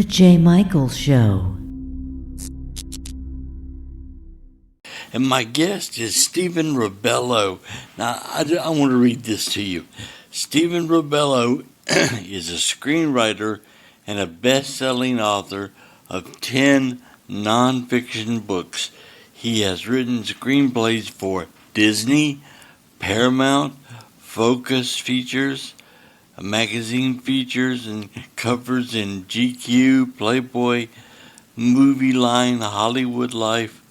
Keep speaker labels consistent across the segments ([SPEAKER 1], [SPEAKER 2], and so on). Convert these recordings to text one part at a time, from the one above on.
[SPEAKER 1] The J. Michaels Show.
[SPEAKER 2] And my guest is Cheever Rebello. Now, I want to read this to you. Cheever Rebello is a screenwriter and a best-selling author of 10 nonfiction books. He has written screenplays for Disney, Paramount, Focus Features, magazine features and covers in GQ, Playboy, Movie Line, Hollywood Life,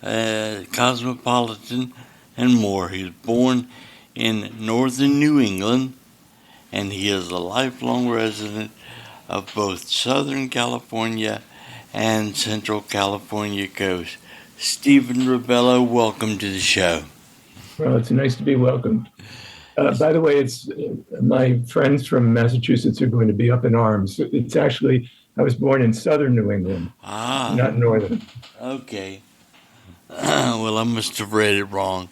[SPEAKER 2] Cosmopolitan, and more. He was born in northern New England, and he is a lifelong resident of both Southern California and Central California coast. Cheever Rebello, welcome to the show.
[SPEAKER 3] Well, it's nice to be welcomed. By the way, it's my friends from Massachusetts are going to be up in arms. It's actually, I was born in southern New England, not northern.
[SPEAKER 2] Okay. Well, I must have read it wrong.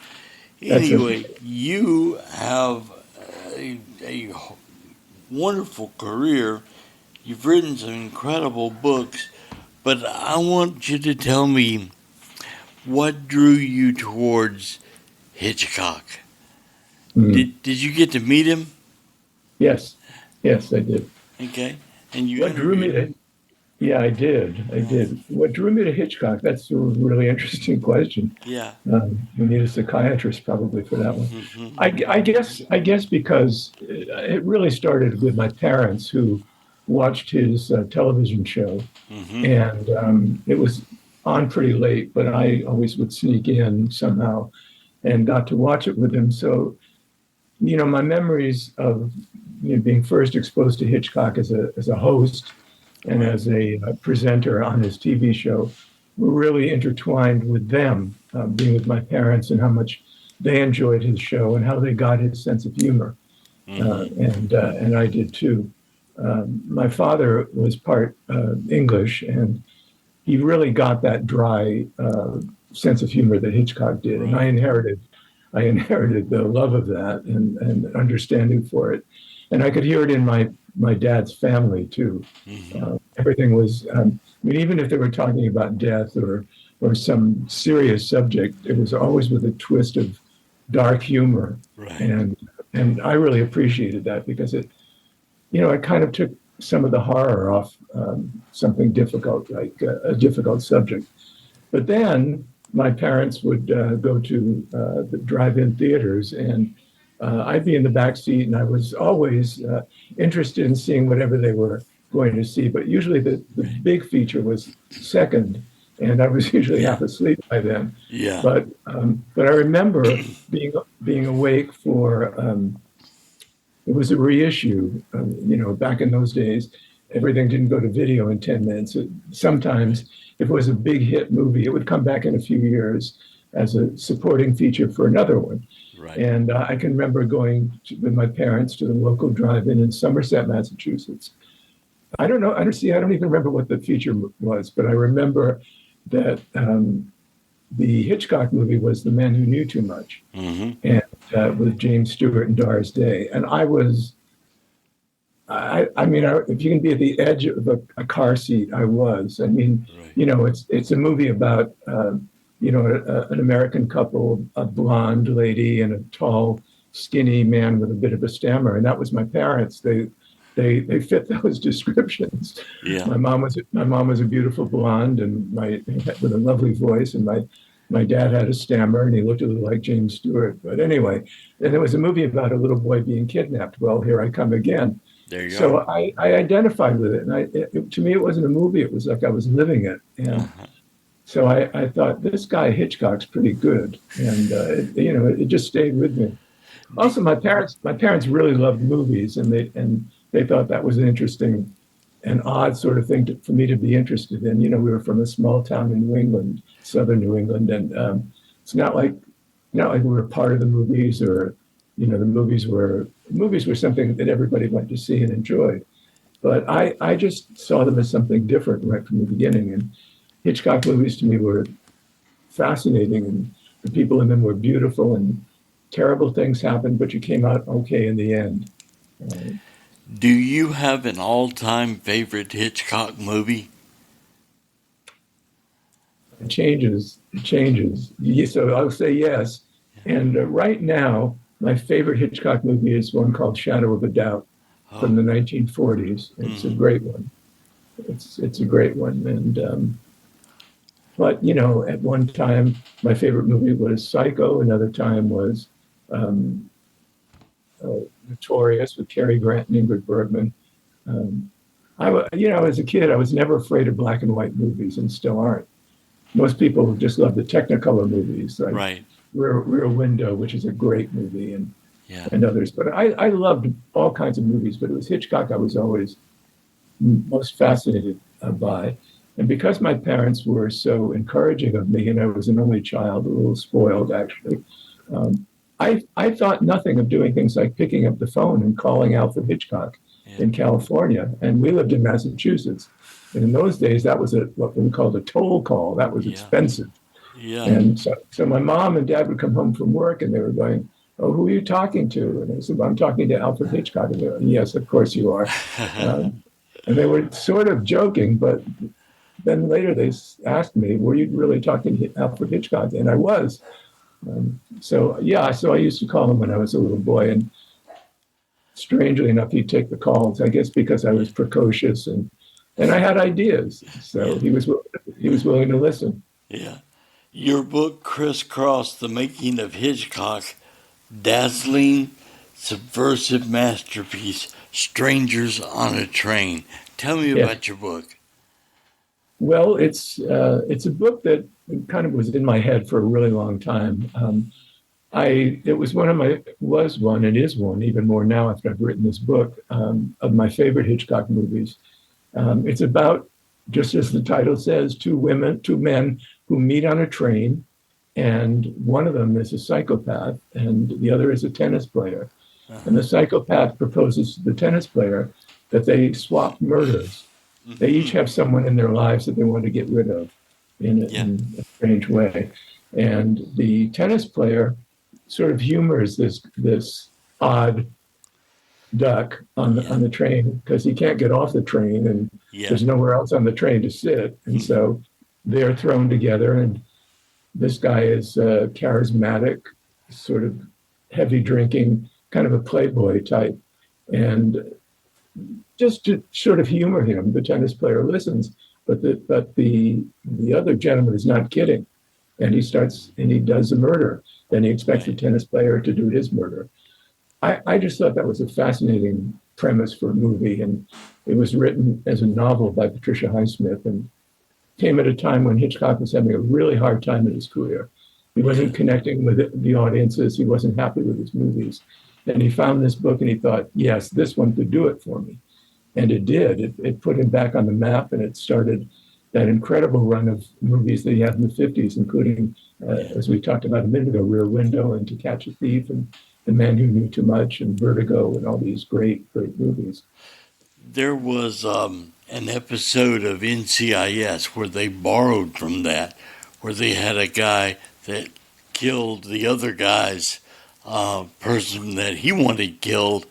[SPEAKER 2] Anyway, you have a wonderful career. You've written some incredible books, but I want you to tell me what drew you towards Hitchcock. Did you get to meet him?
[SPEAKER 3] Yes, I did.
[SPEAKER 2] Okay. And you
[SPEAKER 3] what drew me to? Yeah, I did. What drew me to Hitchcock? That's a really interesting question.
[SPEAKER 2] Yeah.
[SPEAKER 3] We need a psychiatrist probably for that one. Mm-hmm. I guess because it really started with my parents who watched his television show, and it was on pretty late, but I always would sneak in somehow and got to watch it with him. So, my memories of being first exposed to Hitchcock as a host and as a presenter on his TV show were really intertwined with them, being with my parents and how much they enjoyed his show and how they got his sense of humor. And I did too. My father was part English, and he really got that dry sense of humor that Hitchcock did, and I inherited the love of that and understanding for it, and I could hear it in my dad's family too. Everything was, even if they were talking about death or some serious subject, it was always with a twist of dark humor,
[SPEAKER 2] right.
[SPEAKER 3] and I really appreciated that because it kind of took some of the horror off something difficult, like a difficult subject. But then my parents would go to the drive-in theaters, and I'd be in the back seat, and I was always interested in seeing whatever they were going to see. But usually the big feature was second, and I was usually half asleep by then.
[SPEAKER 2] Yeah.
[SPEAKER 3] But I remember being awake for it was a reissue. Back in those days, everything didn't go to video in 10 minutes. Sometimes, if it was a big hit movie, it would come back in a few years as a supporting feature for another one.
[SPEAKER 2] Right.
[SPEAKER 3] And I can remember going with my parents to the local drive-in in Somerset, Massachusetts. I don't even remember what the feature was, but I remember that the Hitchcock movie was The Man Who Knew Too Much, and with James Stewart and Doris Day. And I was, if you can be at the edge of a car seat, I was. Right. It's a movie about, an American couple, a blonde lady and a tall, skinny man with a bit of a stammer. And that was my parents. They fit those descriptions.
[SPEAKER 2] Yeah.
[SPEAKER 3] My mom was a beautiful blonde and with a lovely voice, and my dad had a stammer and he looked a little like James Stewart. But anyway, and there was a movie about a little boy being kidnapped. Well, here I come again.
[SPEAKER 2] There you go.
[SPEAKER 3] So I identified with it, and to me it wasn't a movie. It was like I was living it. And so I thought, this guy Hitchcock's pretty good, and it just stayed with me. Also, my parents really loved movies, and they thought that was an interesting and odd sort of thing for me to be interested in. We were from a small town in New England, southern New England, and it's not like we were part of the movies, or the movies were something that everybody went to see and enjoyed. But I just saw them as something different right from the beginning. And Hitchcock movies to me were fascinating, and the people in them were beautiful, and terrible things happened, but you came out okay in the end.
[SPEAKER 2] Do you have an all-time favorite Hitchcock movie?
[SPEAKER 3] It changes. It changes. So I'll say yes. And right now, my favorite Hitchcock movie is one called Shadow of a Doubt from the 1940s. It's a great one. It's a great one. And but at one time, my favorite movie was Psycho. Another time was Notorious with Cary Grant and Ingrid Bergman. As a kid, I was never afraid of black and white movies, and still aren't. Most people just love the Technicolor movies, like
[SPEAKER 2] Right.
[SPEAKER 3] Rear Window, which is a great movie, and
[SPEAKER 2] Yeah.
[SPEAKER 3] others. But I loved all kinds of movies, but it was Hitchcock I was always most fascinated by. And because my parents were so encouraging of me, and I was an only child, a little spoiled actually, I thought nothing of doing things like picking up the phone and calling Alfred Hitchcock in California. And we lived in Massachusetts. And in those days, that was what we called a toll call. That was expensive.
[SPEAKER 2] Yeah.
[SPEAKER 3] And so my mom and dad would come home from work and they were going, "Oh, who are you talking to?" And I said, "Well, I'm talking to Alfred Hitchcock." And they were, "Yes, of course you are." And they were sort of joking, but then later they asked me, "Were you really talking to Alfred Hitchcock?" And I was. So I used to call him when I was a little boy. And strangely enough, he'd take the calls, I guess because I was precocious and I had ideas. So he was willing to listen.
[SPEAKER 2] Yeah. Your book crisscrossed the making of Hitchcock, dazzling, subversive masterpiece, Strangers on a Train. Tell me about your book.
[SPEAKER 3] Well, it's a book that kind of was in my head for a really long time. It was one and is one even more now after I've written this book of my favorite Hitchcock movies. It's about, just as the title says, two men who meet on a train, and one of them is a psychopath and the other is a tennis player. And the psychopath proposes to the tennis player that they swap murders. They each have someone in their lives that they want to get rid of in a strange way. And the tennis player sort of humors this odd duck on the train because he can't get off the train and there's nowhere else on the train to sit. And so they're thrown together, and this guy is charismatic, sort of heavy drinking, kind of a playboy type. And just to sort of humor him, the tennis player listens, but the other gentleman is not kidding. And he does the murder. Then he expects the tennis player to do his murder. I just thought that was a fascinating premise for a movie. And it was written as a novel by Patricia Highsmith and came at a time when Hitchcock was having a really hard time in his career. He wasn't connecting with the audiences. He wasn't happy with his movies. And he found this book and he thought, yes, this one could do it for me. And it did. It put him back on the map, and it started that incredible run of movies that he had in the 50s, including, as we talked about a minute ago, Rear Window and To Catch a Thief and The Man Who Knew Too Much and Vertigo and all these great, great movies.
[SPEAKER 2] There was an episode of NCIS where they borrowed from that, where they had a guy that killed the other guy's person that he wanted killed,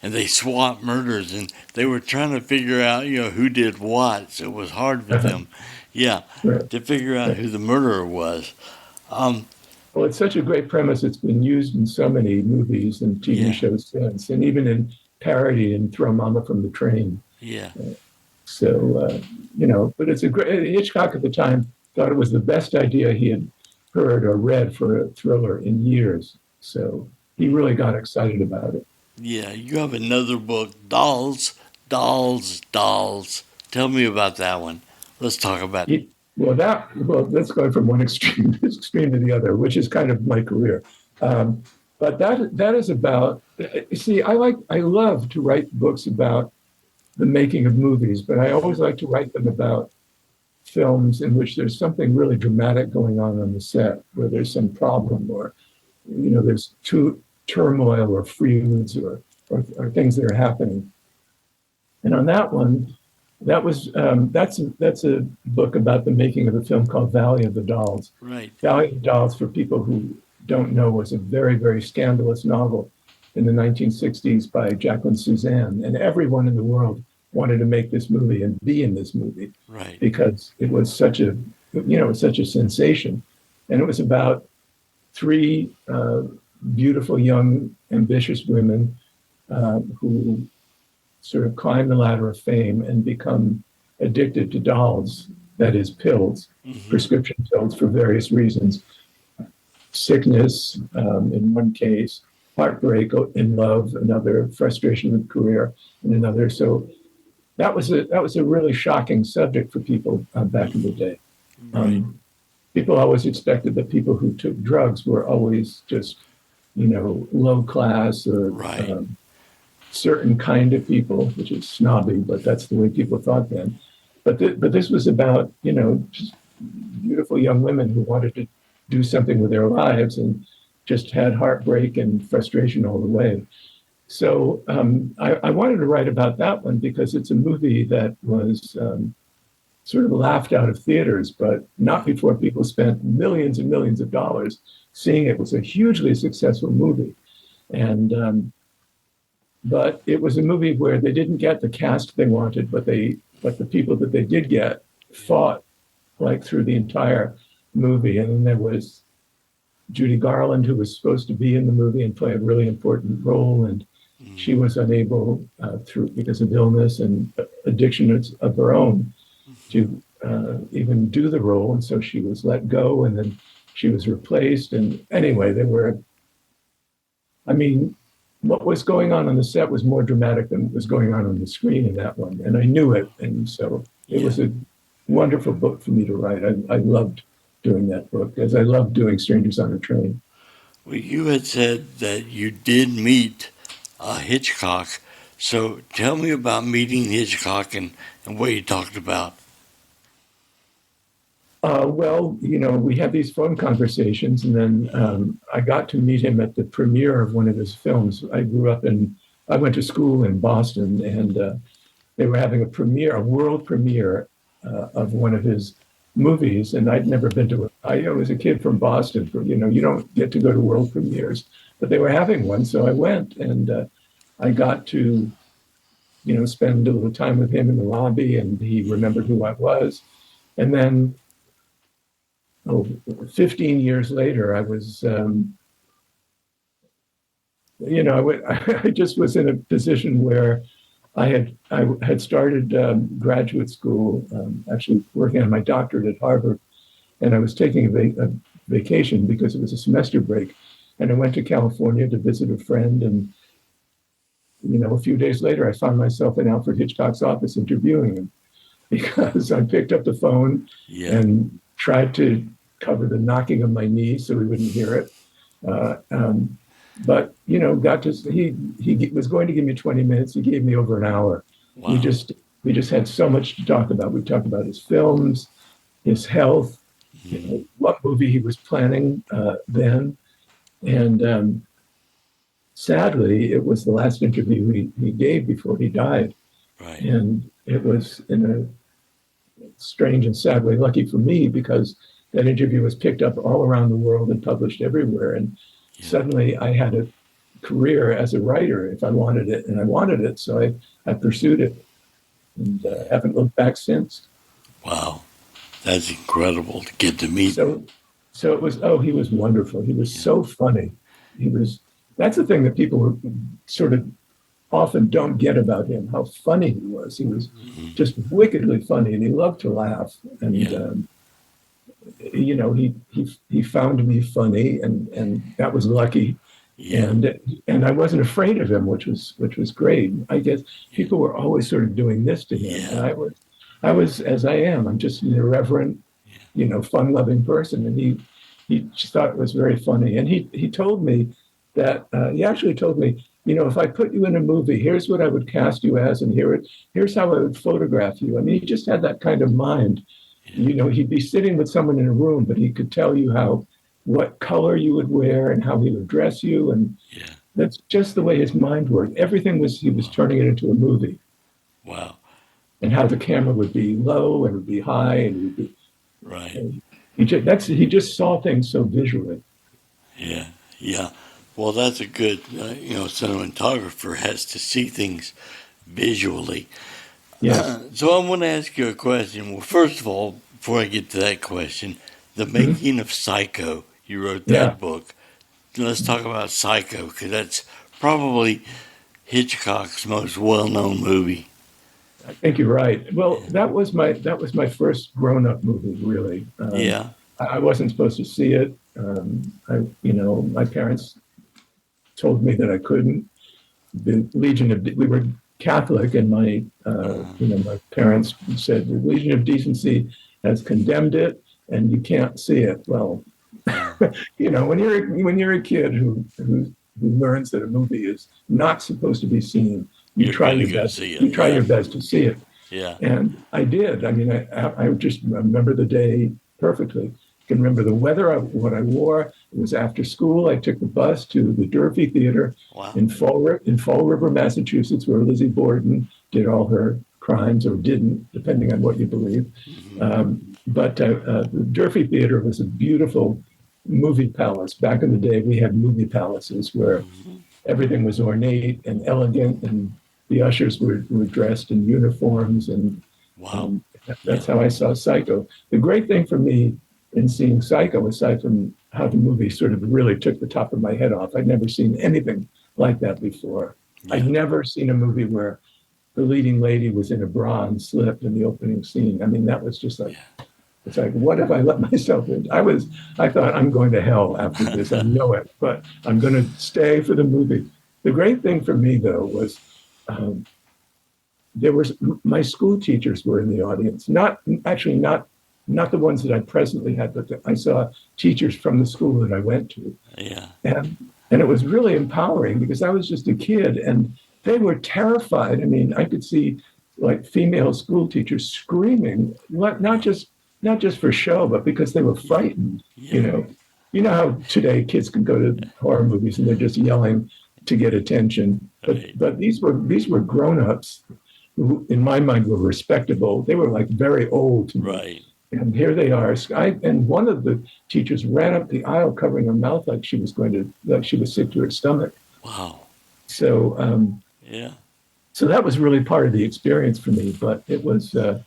[SPEAKER 2] and they swapped murders, and they were trying to figure out, who did what. So it was hard for them, to figure out who the murderer was.
[SPEAKER 3] Well, it's such a great premise. It's been used in so many movies and TV shows since, and even in parody in Throw Mama from the Train.
[SPEAKER 2] Yeah.
[SPEAKER 3] But it's a great. Hitchcock at the time thought it was the best idea he had heard or read for a thriller in years. So he really got excited about it.
[SPEAKER 2] Yeah, you have another book, Dolls. Tell me about that one. Let's talk about it.
[SPEAKER 3] Well, let's go from one extreme to the other, which is kind of my career. But that is about. See, I love to write books about the making of movies, but I always like to write them about films in which there's something really dramatic going on the set, where there's some problem or there's turmoil or feuds or things that are happening. And on that one, that's a book about the making of a film called Valley of the Dolls.
[SPEAKER 2] Right.
[SPEAKER 3] Valley of the Dolls, for people who don't know, was a very, very scandalous novel in the 1960s by Jacqueline Suzanne, and everyone in the world wanted to make this movie and be in this movie,
[SPEAKER 2] Right.
[SPEAKER 3] because it was such a, such a sensation. And it was about three beautiful, young, ambitious women who sort of climb the ladder of fame and become addicted to dolls, that is, pills, prescription pills for various reasons. Sickness, in one case, heartbreak in love, another, frustration with career in another. So that was a really shocking subject for people back in the day.
[SPEAKER 2] Right.
[SPEAKER 3] People always expected that people who took drugs were always just, low class or
[SPEAKER 2] Right.
[SPEAKER 3] Certain kind of people, which is snobby, but that's the way people thought then. But this was about, just beautiful young women who wanted to do something with their lives and just had heartbreak and frustration all the way. So I wanted to write about that one because it's a movie that was sort of laughed out of theaters, but not before people spent millions and millions of dollars seeing it. It was a hugely successful movie. And but it was a movie where they didn't get the cast they wanted, but the people that they did get fought like through the entire movie. And then there was Judy Garland, who was supposed to be in the movie and play a really important role, and she was unable because of illness and addiction of her own to even do the role, and so she was let go, and then she was replaced. And anyway, what was going on the set was more dramatic than what was going on the screen in that one, and I knew it, and so it was a wonderful book for me to write. I loved doing that book, as I loved doing Strangers on a Train.
[SPEAKER 2] Well, you had said that you did meet Hitchcock, so tell me about meeting Hitchcock and what you talked about.
[SPEAKER 3] Well, we had these phone conversations, and then I got to meet him at the premiere of one of his films. I went to school in Boston, and they were having a world premiere of one of his movies, and I'd never been to it. I was a kid from Boston, you don't get to go to world premieres, but they were having one, so I went, and I got to, spend a little time with him in the lobby, and he remembered who I was. And then 15 years later, I was, I just was in a position where I had started graduate school, actually working on my doctorate at Harvard, and I was taking a vacation because it was a semester break, and I went to California to visit a friend, and a few days later, I found myself in Alfred Hitchcock's office interviewing him because I picked up the phone and tried to cover the knocking of my knee so he wouldn't hear it. But, he was going to give me 20 minutes. He gave me over an hour.
[SPEAKER 2] Wow.
[SPEAKER 3] We just had so much to talk about. We talked about his films, his health, what movie he was planning then. And sadly, it was the last interview he gave before he died.
[SPEAKER 2] Right.
[SPEAKER 3] And it was in a strange and sad way lucky for me, because that interview was picked up all around the world and published everywhere. And suddenly I had a career as a writer if I wanted it, and I wanted it. So I pursued it, and haven't looked back since.
[SPEAKER 2] Wow. That's incredible to get to meet.
[SPEAKER 3] So it was, he was wonderful. He was so funny. That's the thing that people were sort of often don't get about him, how funny he was. He was just wickedly funny, and he loved to laugh. And, he found me funny, and that was lucky. Yeah. And I wasn't afraid of him, which was great. I guess people were always sort of doing this to him. Yeah. And I was as I am. I'm just an irreverent, fun-loving person. And he just thought it was very funny. And he told me that he actually told me, if I put you in a movie, here's what I would cast you as, and here's how I would photograph you. I mean, he just had that kind of mind. He'd be sitting with someone in a room, but he could tell you what color you would wear and how he would dress you. And that's just the way his mind worked. Everything he was turning it into a movie.
[SPEAKER 2] Wow.
[SPEAKER 3] And how the camera would be low and it would be high, and it would be
[SPEAKER 2] right.
[SPEAKER 3] He just saw things so visually.
[SPEAKER 2] Yeah. Well, that's a good, cinematographer has to see things visually.
[SPEAKER 3] Yes.
[SPEAKER 2] So I want to ask you a question. Well, first of all, before I get to that question, The
[SPEAKER 3] Mhm.
[SPEAKER 2] Making of Psycho, you wrote
[SPEAKER 3] Yeah.
[SPEAKER 2] that book. Let's talk about Psycho, because that's probably Hitchcock's most well-known movie.
[SPEAKER 3] I think you're right. Well, that was my first grown-up movie, really.
[SPEAKER 2] Yeah.
[SPEAKER 3] I wasn't supposed to see it. My parents told me that I couldn't. The Legion of we were Catholic, and my parents said the Legion of Decency has condemned it, and you can't see it. Well, when you're a kid who learns that a movie is not supposed to be seen, you
[SPEAKER 2] You're
[SPEAKER 3] try
[SPEAKER 2] going to
[SPEAKER 3] your
[SPEAKER 2] go
[SPEAKER 3] best.
[SPEAKER 2] see it.
[SPEAKER 3] You try
[SPEAKER 2] Yeah.
[SPEAKER 3] your best to see it,
[SPEAKER 2] Yeah.
[SPEAKER 3] and I did. I mean, I just remember the day perfectly. I can remember the weather, what I wore. It was after school. I took the bus to the Durfee Theater
[SPEAKER 2] Wow.
[SPEAKER 3] in Fall River, Massachusetts, where Lizzie Borden did all her crimes, or didn't, depending on what you believe. But the Durfee Theater was a beautiful movie palace. Back in the day, we had movie palaces where everything was ornate and elegant, and the ushers were dressed in uniforms, and
[SPEAKER 2] Wow.
[SPEAKER 3] that's how I saw Psycho. The great thing for me in seeing Psycho, aside from how the movie sort of really took the top of my head off, I'd never seen anything like that before.
[SPEAKER 2] Yeah.
[SPEAKER 3] I'd never seen a movie where the leading lady was in a bra and slipped in the opening scene. I mean, that was just like, it's like, what have I let myself in? I thought, I'm going to hell after this. I know it, but I'm going to stay for the movie. The great thing for me, though, was my school teachers were in the audience. Not the ones that I presently had, but I saw teachers from the school that I went to.
[SPEAKER 2] Yeah.
[SPEAKER 3] And it was really empowering, because I was just a kid and they were terrified. I mean, I could see like female school teachers screaming, not just for show, but because they were frightened.
[SPEAKER 2] Yeah.
[SPEAKER 3] You know how today kids can go to horror movies and they're just yelling to get attention.
[SPEAKER 2] Right.
[SPEAKER 3] But these were grown-ups who, in my mind, were respectable. They were like very old to me.
[SPEAKER 2] Right.
[SPEAKER 3] And here they are. And one of the teachers ran up the aisle covering her mouth like she was sick to her stomach.
[SPEAKER 2] Wow.
[SPEAKER 3] So,
[SPEAKER 2] Yeah.
[SPEAKER 3] so that was really part of the experience for me. But it was, the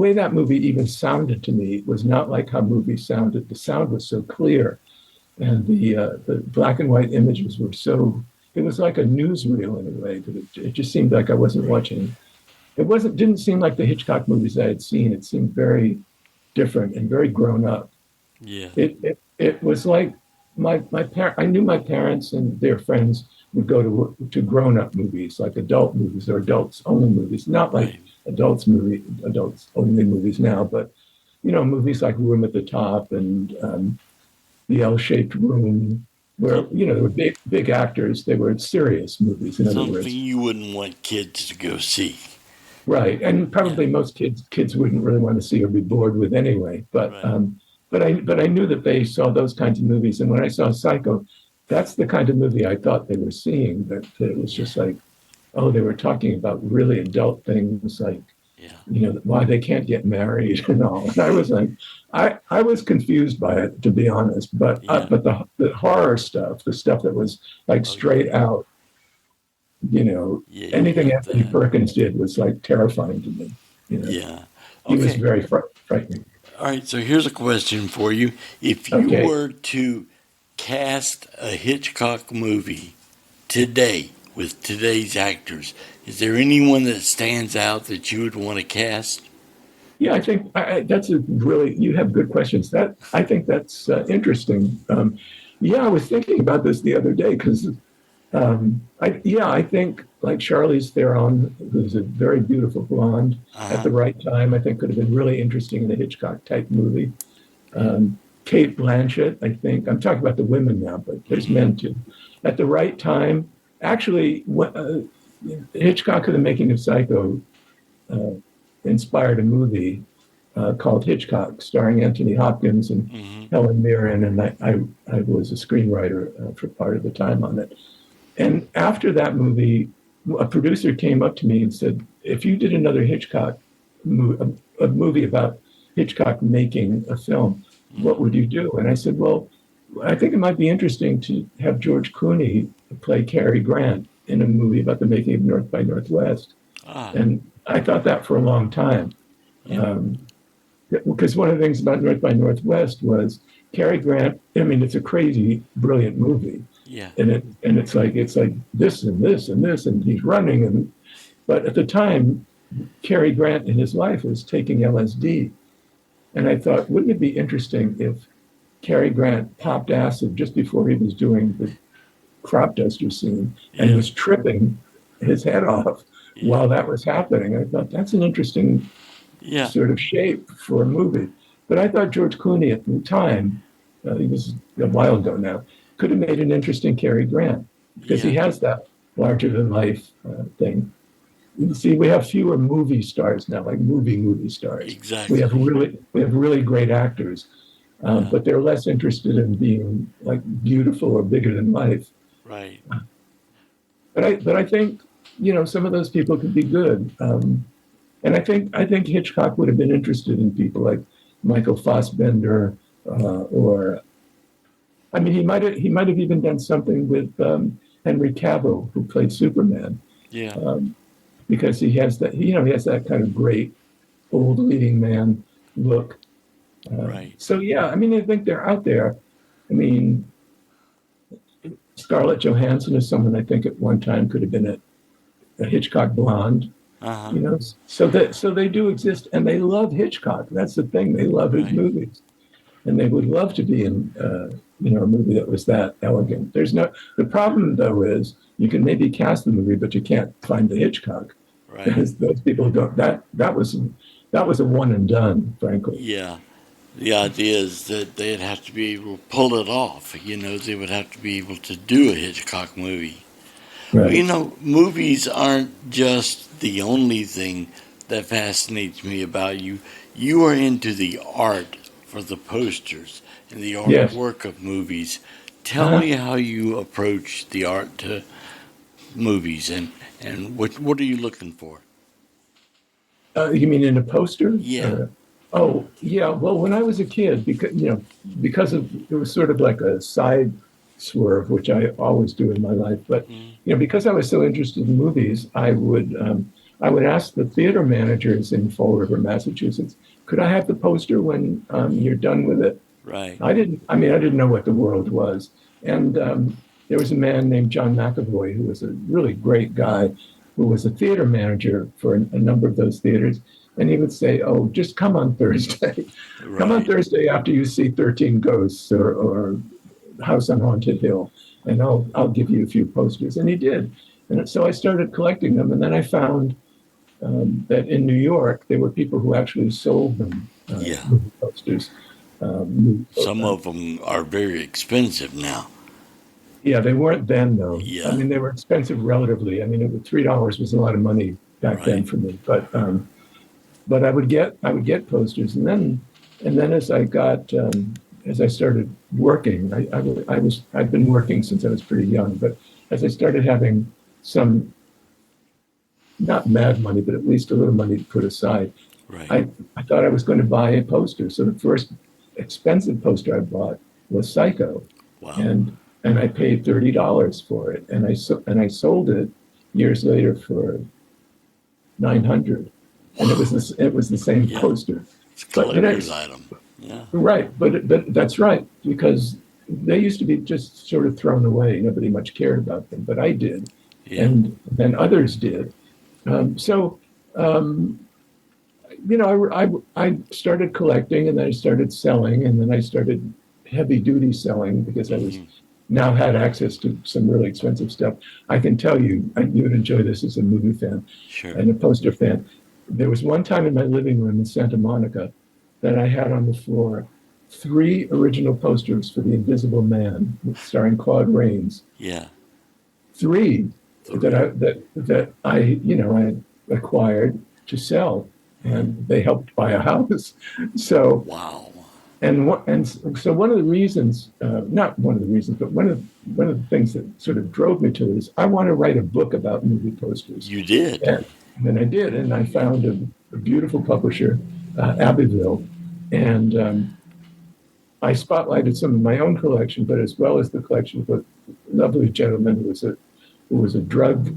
[SPEAKER 3] way that movie even sounded to me was not like how movies sounded. The sound was so clear, and the black and white images were so. It was like a newsreel in a way. But it just seemed like I wasn't watching. Didn't seem like the Hitchcock movies I had seen. It seemed very different and very grown up.
[SPEAKER 2] Yeah.
[SPEAKER 3] It was like I knew my parents and their friends would go to grown up movies, like adult movies or adults only movies, not like
[SPEAKER 2] Right.
[SPEAKER 3] adults only movies now, but movies like Room at the Top and The L-Shaped Room, where there were big actors. They were serious movies, in other
[SPEAKER 2] Something
[SPEAKER 3] words.
[SPEAKER 2] you wouldn't want kids to go see.
[SPEAKER 3] Right, and probably most kids wouldn't really want to see or be bored with anyway. But
[SPEAKER 2] Right.
[SPEAKER 3] but I knew that they saw those kinds of movies, and when I saw Psycho, that's the kind of movie I thought they were seeing. That it was just like, oh, they were talking about really adult things, like
[SPEAKER 2] Yeah.
[SPEAKER 3] why they can't get married and all. And I was like, I was confused by it, to be honest. But
[SPEAKER 2] Yeah.
[SPEAKER 3] but the horror stuff, the stuff that was like straight out.
[SPEAKER 2] Yeah.
[SPEAKER 3] Anything
[SPEAKER 2] You
[SPEAKER 3] Anthony
[SPEAKER 2] that.
[SPEAKER 3] Perkins did was like terrifying to me.
[SPEAKER 2] Yeah.
[SPEAKER 3] He was
[SPEAKER 2] Okay.
[SPEAKER 3] very frightening.
[SPEAKER 2] All right. So here's a question for you. If you
[SPEAKER 3] Okay.
[SPEAKER 2] were to cast a Hitchcock movie today with today's actors, is there anyone that stands out that you would want to cast?
[SPEAKER 3] Yeah, I think you have good questions. I think that's interesting. I was thinking about this the other day because, I think like Charlize Theron, who's a very beautiful blonde at the right time, I think could have been really interesting in a Hitchcock type movie. Kate Blanchett, I think. I'm talking about the women now, but there's men too. At the right time, actually, Hitchcock in the Making of Psycho inspired a movie called Hitchcock, starring Anthony Hopkins and Helen Mirren, and I was a screenwriter for part of the time on it. And after that movie, a producer came up to me and said, if you did another Hitchcock a movie about Hitchcock making a film, what would you do? And I said, well, I think it might be interesting to have George Clooney play Cary Grant in a movie about the making of North by Northwest.
[SPEAKER 2] Ah,
[SPEAKER 3] And I thought that for a long time.
[SPEAKER 2] yeah,
[SPEAKER 3] Because one of the things about North by Northwest was Cary Grant. I mean, it's a crazy, brilliant movie,
[SPEAKER 2] yeah,
[SPEAKER 3] and it's like this and this and this, and he's running. But at the time, Cary Grant in his life was taking LSD, and I thought, wouldn't it be interesting if Cary Grant popped acid just before he was doing the crop duster scene and
[SPEAKER 2] yeah,
[SPEAKER 3] was tripping his head off
[SPEAKER 2] yeah,
[SPEAKER 3] while that was happening? I thought that's an interesting
[SPEAKER 2] yeah,
[SPEAKER 3] sort of shape for a movie. But I thought George Clooney at the time, he was a while ago now, could have made an interesting Cary Grant because he
[SPEAKER 2] yeah,
[SPEAKER 3] has that larger than life thing. You see, we have fewer movie stars now, like movie stars.
[SPEAKER 2] exactly.
[SPEAKER 3] We have really great actors,
[SPEAKER 2] Yeah,
[SPEAKER 3] but they're less interested in being like beautiful or bigger than life.
[SPEAKER 2] right.
[SPEAKER 3] But I think some of those people could be good. And I think Hitchcock would have been interested in people like Michael Fassbender, or I mean, he might have even done something with Henry Cavill, who played Superman,
[SPEAKER 2] Yeah,
[SPEAKER 3] because he has that he has that kind of great old leading man look.
[SPEAKER 2] right.
[SPEAKER 3] So yeah, I mean, I think they're out there. I mean, Scarlett Johansson is someone I think at one time could have been a Hitchcock blonde.
[SPEAKER 2] Uh-huh,
[SPEAKER 3] So they do exist, and they love Hitchcock. That's the thing; they love his
[SPEAKER 2] right.
[SPEAKER 3] movies, and they would love to be in a movie that was that elegant. The problem though is you can maybe cast the movie, but you can't find the Hitchcock
[SPEAKER 2] Right.
[SPEAKER 3] because those people don't. That was a one and done, frankly.
[SPEAKER 2] Yeah. The idea is that they'd have to be able to pull it off. They would have to be able to do a Hitchcock movie. Well,
[SPEAKER 3] Right.
[SPEAKER 2] movies aren't just the only thing that fascinates me about you. You are into the art for the posters and the
[SPEAKER 3] Yes.
[SPEAKER 2] artwork of movies. Tell
[SPEAKER 3] Uh-huh.
[SPEAKER 2] me how you approach the art to movies and what are you looking for?
[SPEAKER 3] You mean in a poster?
[SPEAKER 2] Yeah.
[SPEAKER 3] Oh, yeah. Well, when I was a kid, because of it was sort of like a side swerve, which I always do in my life. But
[SPEAKER 2] Mm,
[SPEAKER 3] because I was so interested in movies, I would ask the theater managers in Fall River, Massachusetts, could I have the poster when you're done with it?
[SPEAKER 2] right.
[SPEAKER 3] I didn't. I mean, I didn't know what the world was, and there was a man named John McAvoy who was a really great guy, who was a theater manager for a number of those theaters, and he would say, "Oh, just come on Thursday, come on
[SPEAKER 2] Right.
[SPEAKER 3] Thursday after you see 13 Ghosts or House on Haunted Hill, and I'll give you a few posters." And he did, and so I started collecting them, and then I found that in New York there were people who actually sold them
[SPEAKER 2] Yeah.
[SPEAKER 3] movie posters.
[SPEAKER 2] Some of them are very expensive now.
[SPEAKER 3] Yeah, they weren't then though. I
[SPEAKER 2] Yeah.
[SPEAKER 3] mean, they were expensive relatively. I mean, $3 was a lot of money back then
[SPEAKER 2] Right.
[SPEAKER 3] for me. But I would get posters, and then as I started working, I'd been working since I was pretty young. But as I started having some not mad money, but at least a little money to put aside,
[SPEAKER 2] Right.
[SPEAKER 3] I thought I was going to buy a poster. So the first expensive poster I bought was Psycho,
[SPEAKER 2] Wow.
[SPEAKER 3] and I paid $30 for it, and I sold it years later for 900, and it was the same
[SPEAKER 2] Yeah.
[SPEAKER 3] poster.
[SPEAKER 2] It's a
[SPEAKER 3] But
[SPEAKER 2] collector's item. Yeah.
[SPEAKER 3] right, but that's right, because they used to be just sort of thrown away. Nobody much cared about them, but I did,
[SPEAKER 2] Yeah.
[SPEAKER 3] and then others did. So I started collecting, and then I started selling, and then I started heavy duty selling because I was
[SPEAKER 2] Mhm.
[SPEAKER 3] now had access to some really expensive stuff. I can tell you, you would enjoy this as a movie fan
[SPEAKER 2] Sure.
[SPEAKER 3] and a poster fan. There was one time in my living room in Santa Monica that I had on the floor 3 original posters for The Invisible Man, starring Claude Rains.
[SPEAKER 2] Yeah.
[SPEAKER 3] 3
[SPEAKER 2] Three.
[SPEAKER 3] that I acquired to sell, and they helped buy a house. So
[SPEAKER 2] Wow.
[SPEAKER 3] so one of the reasons, not one of the reasons, but one of the things that sort of drove me to it is I want to write a book about movie posters.
[SPEAKER 2] You did.
[SPEAKER 3] And then I did, and I found a beautiful publisher, Abbeville, and I spotlighted some of my own collection, but as well as the collection of a lovely gentleman who was a drug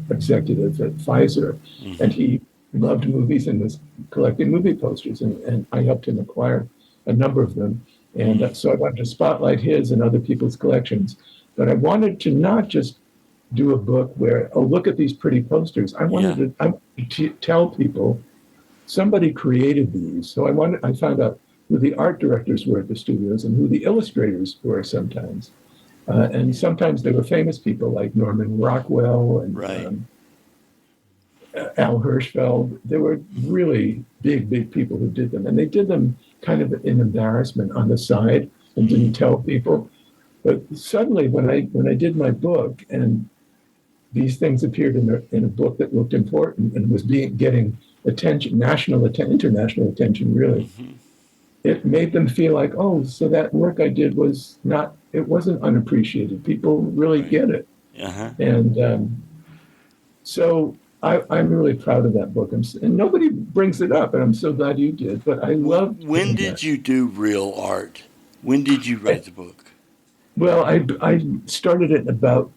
[SPEAKER 3] executive at Pfizer, and he loved movies and was collecting movie posters, and I helped him acquire a number of them. And so I wanted to spotlight his and other people's collections, but I wanted to not just do a book where, oh, look at these pretty posters. I wanted to tell people somebody created these. So I found out who the art directors were at the studios and who the illustrators were sometimes. And sometimes they were famous people like Norman Rockwell and Al Hirschfeld. They were really big people who did them. And they did them kind of in embarrassment on the side and didn't tell people. But suddenly when I did my book and these things appeared in a book that looked important and was getting attention, international attention, really, it made them feel like, oh, so that work I did wasn't unappreciated. People really get it. And so I'm really proud of that book. And nobody brings it up, and I'm so glad you did. But I love.
[SPEAKER 2] When did you do real art? When did you write the book?
[SPEAKER 3] Well, I started it about,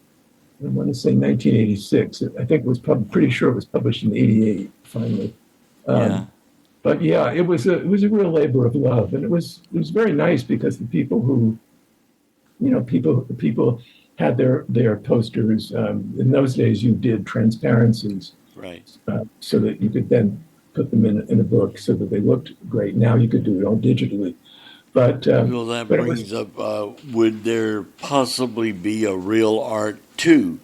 [SPEAKER 3] I want to say 1986. I think it was pretty sure it was published in '88. Finally. But yeah, it was a real labor of love, and it was very nice because the people who, people had their posters. In those days, you did transparencies,
[SPEAKER 2] right?
[SPEAKER 3] So that you could then put them in a book so that they looked great. Now you could do it all digitally. But
[SPEAKER 2] well, that brings up: would there possibly be a real art 2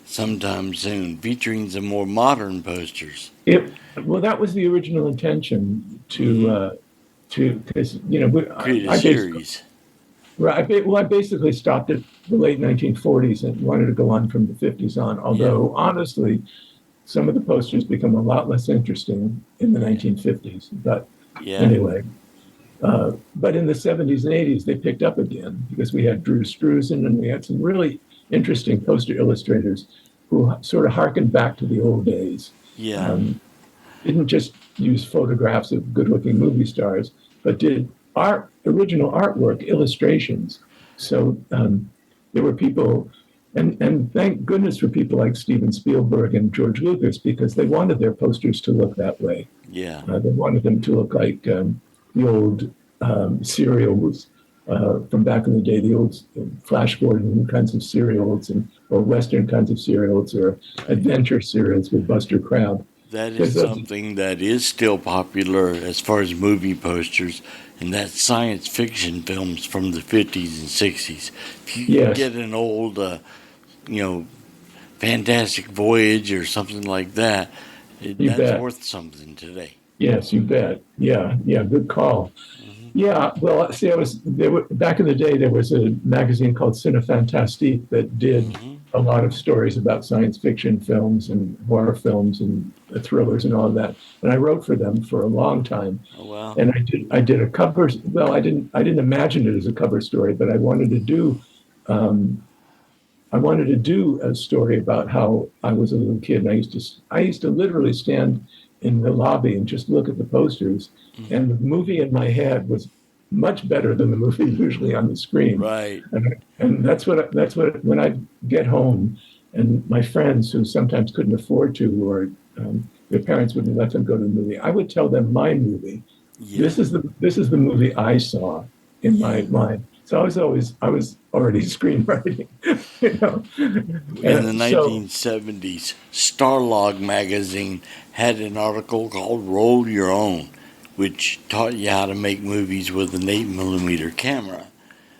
[SPEAKER 2] sometime soon, featuring some more modern posters?
[SPEAKER 3] Well, that was the original intention to because
[SPEAKER 2] create a series.
[SPEAKER 3] Right. Well, I basically stopped at the late 1940s and wanted to go on from the 50s on. Although honestly, some of the posters become a lot less interesting in the 1950s. But anyway. But in the 70s and 80s, they picked up again because we had Drew Struzan and we had some really interesting poster illustrators who sort of harkened back to the old days. Didn't just use photographs of good-looking movie stars, but did original artwork, illustrations. So there were people, and thank goodness for people like Steven Spielberg and George Lucas, because they wanted their posters to look that way. They wanted them to look like the old serials from back in the day, the old Flash Gordon kinds of serials, or Western kinds of serials, or adventure serials with Buster Crabbe.
[SPEAKER 2] That is something that is still popular as far as movie posters, and that's science fiction films from the 50s and 60s. If you get an old, Fantastic Voyage or something like that, that's worth something today.
[SPEAKER 3] Yes, you bet. Yeah, good call. Yeah, well, see, back in the day, there was a magazine called Cinefantastique that did a lot of stories about science fiction films and horror films and thrillers and all of that. And I wrote for them for a long time.
[SPEAKER 2] Oh, wow.
[SPEAKER 3] And I did a cover. Well, I didn't imagine it as a cover story, but I wanted to do a story about how I was a little kid. And I used to literally stand in the lobby and just look at the posters. And the movie in my head was much better than the movie usually on the screen.
[SPEAKER 2] Right.
[SPEAKER 3] And that's what when I get home and my friends who sometimes couldn't afford to, or their parents wouldn't let them go to the movie, I would tell them my movie. This is the movie I saw in my mind. So I was already screenwriting,
[SPEAKER 2] In the 1970s, Starlog magazine had an article called Roll Your Own, which taught you how to make movies with an 8mm camera.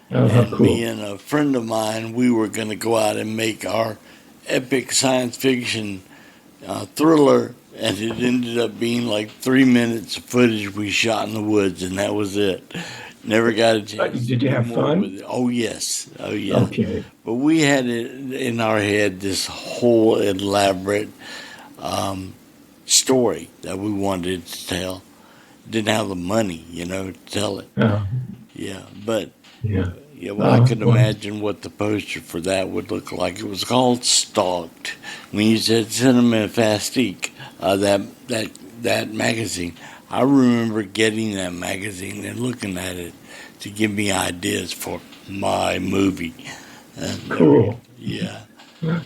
[SPEAKER 2] And
[SPEAKER 3] cool.
[SPEAKER 2] Me and a friend of mine, we were going to go out and make our epic science fiction thriller, and it ended up being like 3 minutes of footage we shot in the woods, and that was it. Never got a chance.
[SPEAKER 3] Did you have fun?
[SPEAKER 2] With it. Oh, yes.
[SPEAKER 3] Okay.
[SPEAKER 2] But we had it in our head, this whole elaborate story that we wanted to tell. Didn't have the money, to tell it. But I could imagine what the poster for that would look like. It was called Stalked. When you said Cinefantastique, that magazine, I remember getting that magazine and looking at it, to give me ideas for my movie. And,
[SPEAKER 3] Cool.
[SPEAKER 2] yeah.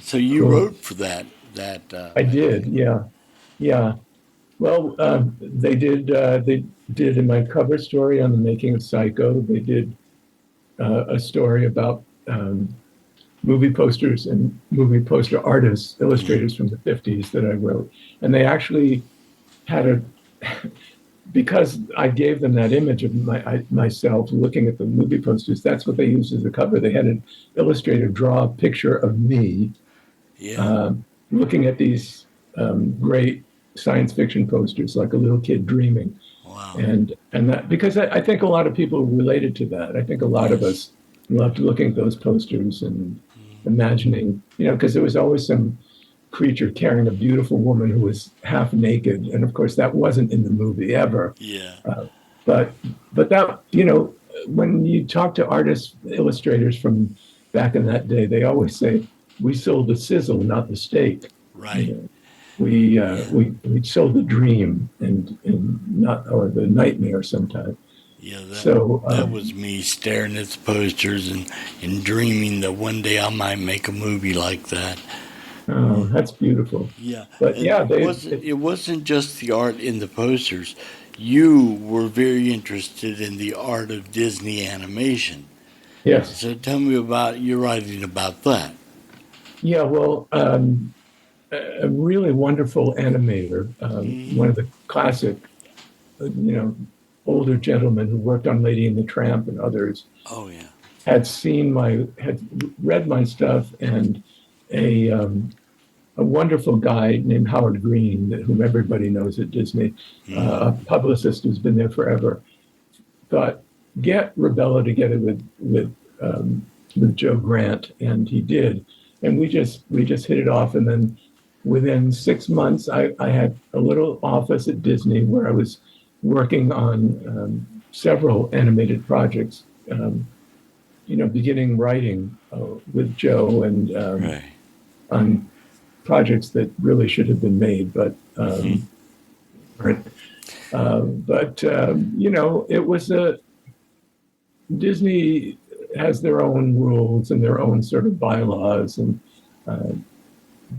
[SPEAKER 2] So you
[SPEAKER 3] Cool.
[SPEAKER 2] wrote for that.
[SPEAKER 3] I did. Yeah. Yeah. Well, they did. They did in my cover story on the making of Psycho. They did a story about movie posters and movie poster artists, illustrators from the 50s that I wrote. And they actually had a, because I gave them that image of myself looking at the movie posters, that's what they used as a cover. They had an illustrator draw a picture of me looking at these great science fiction posters, like a little kid dreaming.
[SPEAKER 2] Wow.
[SPEAKER 3] And that, because I think a lot of people related to that. I think a lot of us loved looking at those posters and imagining, because there was always some creature carrying a beautiful woman who was half naked, and of course that wasn't in the movie ever.
[SPEAKER 2] Yeah.
[SPEAKER 3] But that, when you talk to artists, illustrators from back in that day, they always say, we sold the sizzle, not the steak.
[SPEAKER 2] Right.
[SPEAKER 3] We sold the dream and not, or the nightmare sometimes.
[SPEAKER 2] Yeah,
[SPEAKER 3] that
[SPEAKER 2] was me staring at the posters and dreaming that one day I might make a movie like that.
[SPEAKER 3] Oh, that's beautiful.
[SPEAKER 2] Yeah.
[SPEAKER 3] But
[SPEAKER 2] and
[SPEAKER 3] yeah,
[SPEAKER 2] it wasn't just the art in the posters. You were very interested in the art of Disney animation.
[SPEAKER 3] Yes.
[SPEAKER 2] So tell me about your writing about that.
[SPEAKER 3] Yeah, well, a really wonderful animator, one of the classic, older gentlemen who worked on Lady and the Tramp and others.
[SPEAKER 2] Oh yeah.
[SPEAKER 3] Had read my stuff, and a wonderful guy named Howard Green, whom everybody knows at Disney, a publicist who's been there forever, thought, get Rebello together with Joe Grant, and he did, and we just hit it off, and then within 6 months, I had a little office at Disney where I was working on several animated projects, beginning writing with Joe and on projects that really should have been made, but it was Disney has their own rules and their own sort of bylaws, and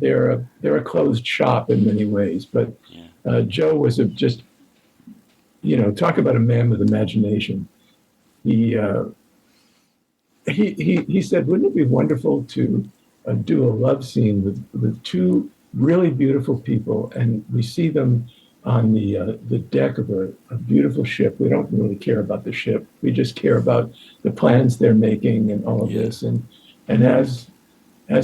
[SPEAKER 3] they're a closed shop in many ways. But Joe was just, talk about a man with imagination. He said, wouldn't it be wonderful to do a love scene with two really beautiful people, and we see them on the deck of a beautiful ship. We don't really care about the ship. We just care about the plans they're making and all of this. And as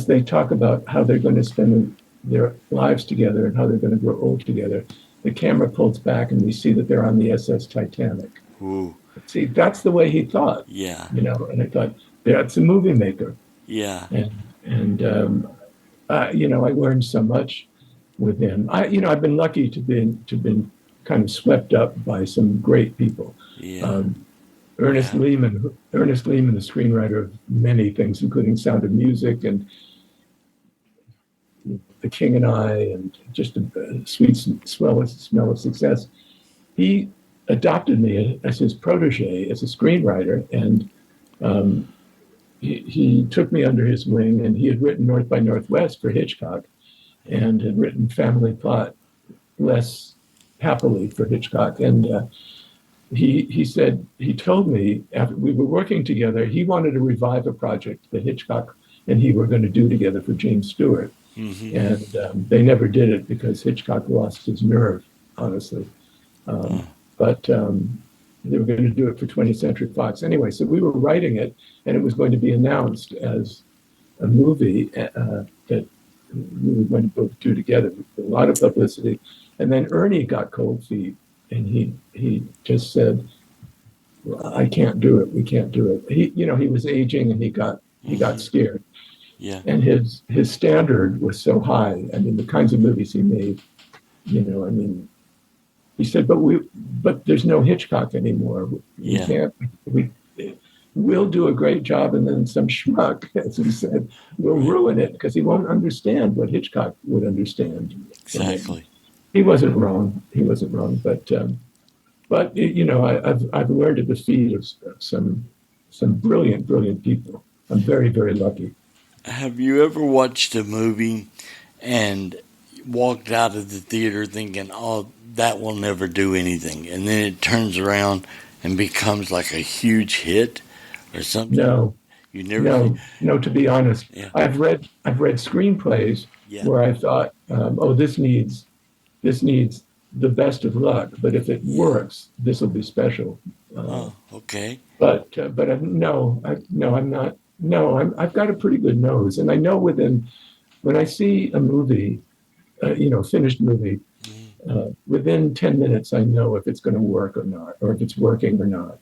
[SPEAKER 3] they talk about how they're going to spend their lives together and how they're going to grow old together, the camera pulls back and we see that they're on the SS Titanic.
[SPEAKER 2] Ooh.
[SPEAKER 3] See, that's the way he thought.
[SPEAKER 2] Yeah.
[SPEAKER 3] And I thought, that's a movie maker.
[SPEAKER 2] Yeah.
[SPEAKER 3] And I learned so much with him. I've been lucky to been kind of swept up by some great people.
[SPEAKER 2] Yeah.
[SPEAKER 3] Ernest Lehman, the screenwriter of many things, including Sound of Music and The King and I, and just a sweet smell of success. He adopted me as his protege, as a screenwriter, and he took me under his wing, and he had written North by Northwest for Hitchcock and had written Family Plot less happily for Hitchcock. And he said, he told me after we were working together, he wanted to revive a project that Hitchcock and he were going to do together for James Stewart. Mm-hmm. And they never did it because Hitchcock lost his nerve, honestly. But they were going to do it for 20th Century Fox. Anyway, so we were writing it, and it was going to be announced as a movie that we were going to both do together with a lot of publicity. And then Ernie got cold feet, and he just said, well, I can't do it. We can't do it. He was aging, and he got scared.
[SPEAKER 2] Yeah.
[SPEAKER 3] And his standard was so high. I mean, the kinds of movies he made, he said, but there's no Hitchcock anymore. We'll do a great job, and then some schmuck, as he said, will ruin it because he won't understand what Hitchcock would understand.
[SPEAKER 2] Exactly.
[SPEAKER 3] He wasn't wrong. But But I've learned at the feet of some brilliant people. I'm very, very lucky.
[SPEAKER 2] Have you ever watched a movie and walked out of the theater thinking, "Oh, that will never do anything," and then it turns around and becomes like a huge hit or something?
[SPEAKER 3] No,
[SPEAKER 2] You never.
[SPEAKER 3] no. To be honest,
[SPEAKER 2] Yeah.
[SPEAKER 3] I've read screenplays
[SPEAKER 2] Yeah.
[SPEAKER 3] where I thought, oh, this needs the best of luck, but if it works, this will be special.
[SPEAKER 2] Oh, okay.
[SPEAKER 3] But I'm not. No, I've got a pretty good nose, and I know when I see a movie, finished movie, within 10 minutes, I know if it's going to work or not, or if it's working or not.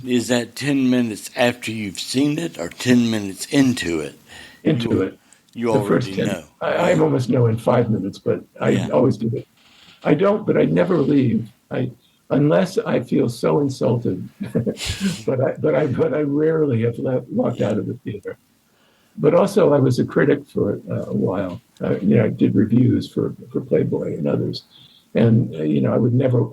[SPEAKER 2] Is that 10 minutes after you've seen it or 10 minutes into it?
[SPEAKER 3] Into it.
[SPEAKER 2] You
[SPEAKER 3] The first
[SPEAKER 2] already
[SPEAKER 3] 10.
[SPEAKER 2] know.
[SPEAKER 3] I almost know in 5 minutes, but I always do it. I don't, but I never leave. Unless I feel so insulted. but I rarely have walked out of the theater. But also, I was a critic for a while. I did reviews for Playboy and others, and I would never.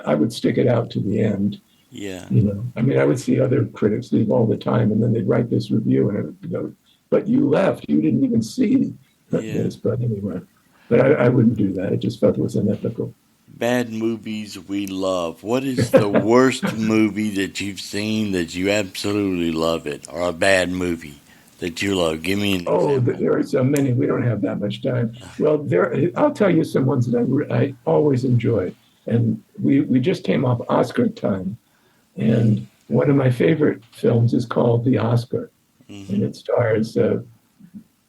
[SPEAKER 3] I would stick it out to the end.
[SPEAKER 2] Yeah.
[SPEAKER 3] I would see other critics leave all the time, and then they'd write this review, and I would go, "But you left. You didn't even see this." But anyway, I wouldn't do that. I just felt it was unethical.
[SPEAKER 2] Bad movies we love. What is the worst movie that you've seen that you absolutely love it, or a bad movie that you love? Give me an example.
[SPEAKER 3] There are so many. We don't have that much time. Well, I'll tell you some ones that I always enjoy. And we just came off Oscar time. And one of my favorite films is called The Oscar. Mm-hmm. And it stars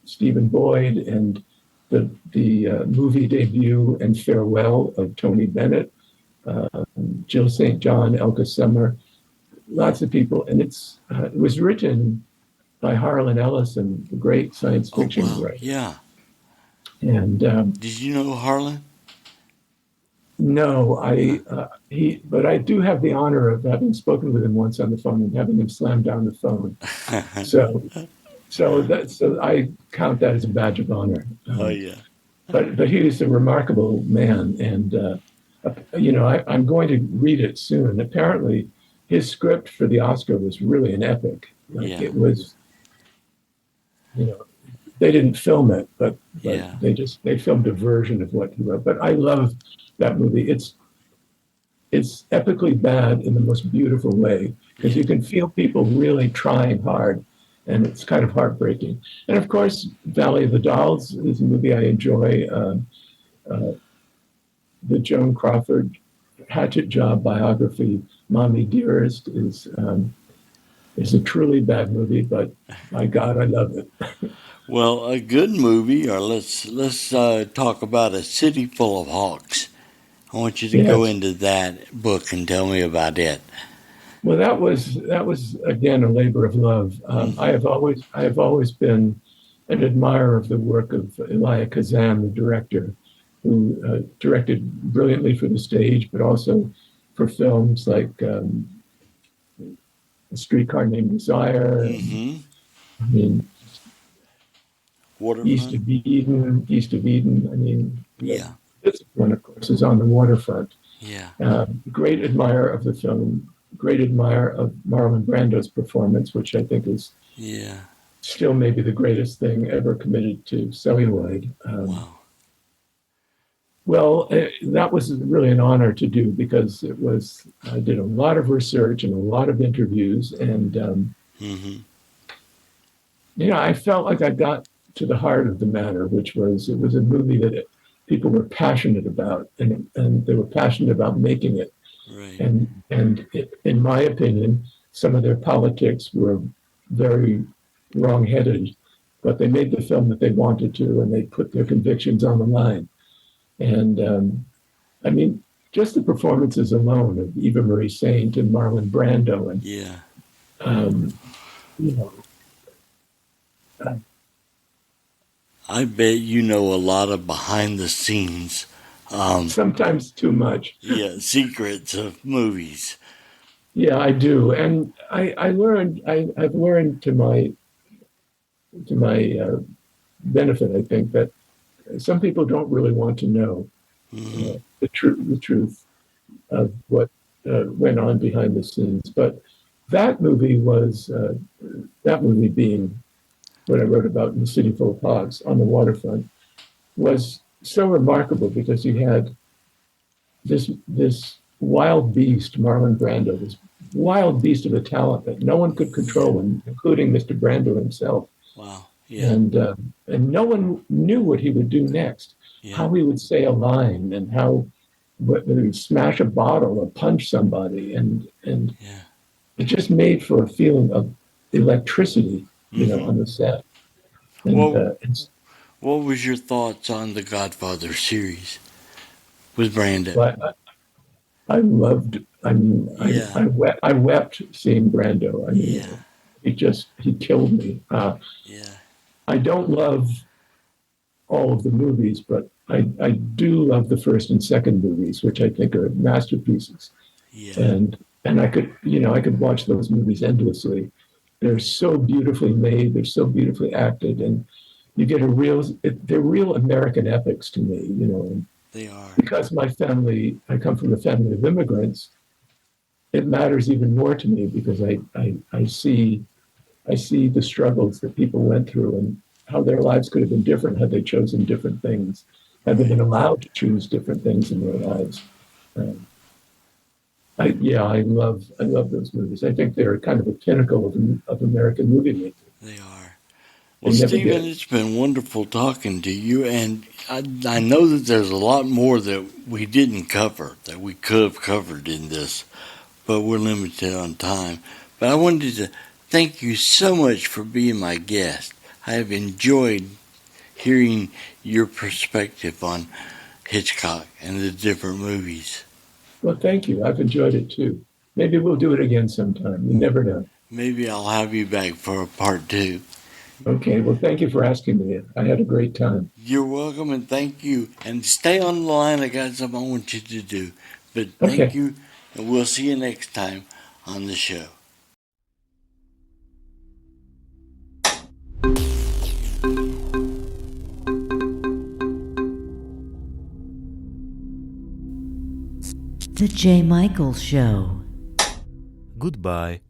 [SPEAKER 3] Stephen Boyd and the movie debut and farewell of Tony Bennett, Jill St. John, Elka Summer, lots of people. And it was written by Harlan Ellison, the great science fiction writer.
[SPEAKER 2] Yeah.
[SPEAKER 3] And
[SPEAKER 2] did you know Harlan?
[SPEAKER 3] No, but I do have the honor of having spoken with him once on the phone and having him slam down the phone. So I count that as a badge of honor.
[SPEAKER 2] Yeah.
[SPEAKER 3] But he is a remarkable man, and I'm going to read it soon. Apparently, his script for the Oscar was really an epic. It was, they didn't film it, but they filmed a version of what he wrote. But I love that movie. It's epically bad in the most beautiful way, because you can feel people really trying hard, and it's kind of heartbreaking. And of course, Valley of the Dolls is a movie I enjoy. The Joan Crawford Hatchet Job biography, Mommy Dearest, is a truly bad movie, but my God, I love it.
[SPEAKER 2] Well, a good movie, or let's talk about A City Full of Hawks. I want you to go into that book and tell me about it.
[SPEAKER 3] Well, that was again a labor of love. I have always been an admirer of the work of Elia Kazan, the director, who directed brilliantly for the stage, but also for films like A Streetcar Named Desire.
[SPEAKER 2] Mm-hmm.
[SPEAKER 3] Waterfront. East of Eden. This one, of course, is on the waterfront.
[SPEAKER 2] Yeah.
[SPEAKER 3] Great admirer of the film. Great admirer of Marlon Brando's performance, which I think is still maybe the greatest thing ever committed to celluloid.
[SPEAKER 2] Wow.
[SPEAKER 3] Well, that was really an honor to do, because I did a lot of research and a lot of interviews, and I felt like I got to the heart of the matter, which was it was a movie that people were passionate about, and they were passionate about making it.
[SPEAKER 2] Right.
[SPEAKER 3] And in my opinion, some of their politics were very wrong-headed, but they made the film that they wanted to, and they put their convictions on the line. And just the performances alone of Eva Marie Saint and Marlon Brando, and
[SPEAKER 2] I bet you know a lot of behind the scenes.
[SPEAKER 3] Sometimes too much.
[SPEAKER 2] Secrets of movies.
[SPEAKER 3] Yeah, I do, and I've learned to my benefit, I think, that some people don't really want to know the truth of what went on behind the scenes. But that movie being what I wrote about in The City Full of Hogs on the waterfront, was so remarkable because you had this wild beast, Marlon Brando, this wild beast of a talent that no one could control, including Mr. Brando himself.
[SPEAKER 2] Wow. Yeah.
[SPEAKER 3] And no one knew what he would do next, how he would say a line, and whether he'd smash a bottle or punch somebody, and it just made for a feeling of electricity, on the set. And,
[SPEAKER 2] what was your thoughts on the Godfather series with Brando?
[SPEAKER 3] Well, I loved. I mean, I wept seeing Brando. I mean, he killed me. I don't love all of the movies, but I do love the first and second movies, which I think are masterpieces. And I could watch those movies endlessly. They're so beautifully made. They're so beautifully acted, and you get they're real American epics to me. And
[SPEAKER 2] they are.
[SPEAKER 3] Because I come from a family of immigrants. It matters even more to me because I see the struggles that people went through and how their lives could have been different had they chosen different things, had they been allowed to choose different things in their lives. I love those movies. I think they're kind of a pinnacle of American movie making.
[SPEAKER 2] They are. Well, Stephen, it's been wonderful talking to you, and I know that there's a lot more that we didn't cover that we could have covered in this, but we're limited on time. But I wanted to thank you so much for being my guest. I have enjoyed hearing your perspective on Hitchcock and the different movies.
[SPEAKER 3] Well, thank you. I've enjoyed it too. Maybe we'll do it again sometime. You never know.
[SPEAKER 2] Maybe I'll have you back for a part 2.
[SPEAKER 3] Okay. Well, thank you for asking me. I had a great time.
[SPEAKER 2] You're welcome, and thank you. And stay on the line. I got something I want you to do. But thank you, and we'll see you next time on the show.
[SPEAKER 1] The J. Michael Show.
[SPEAKER 4] Goodbye.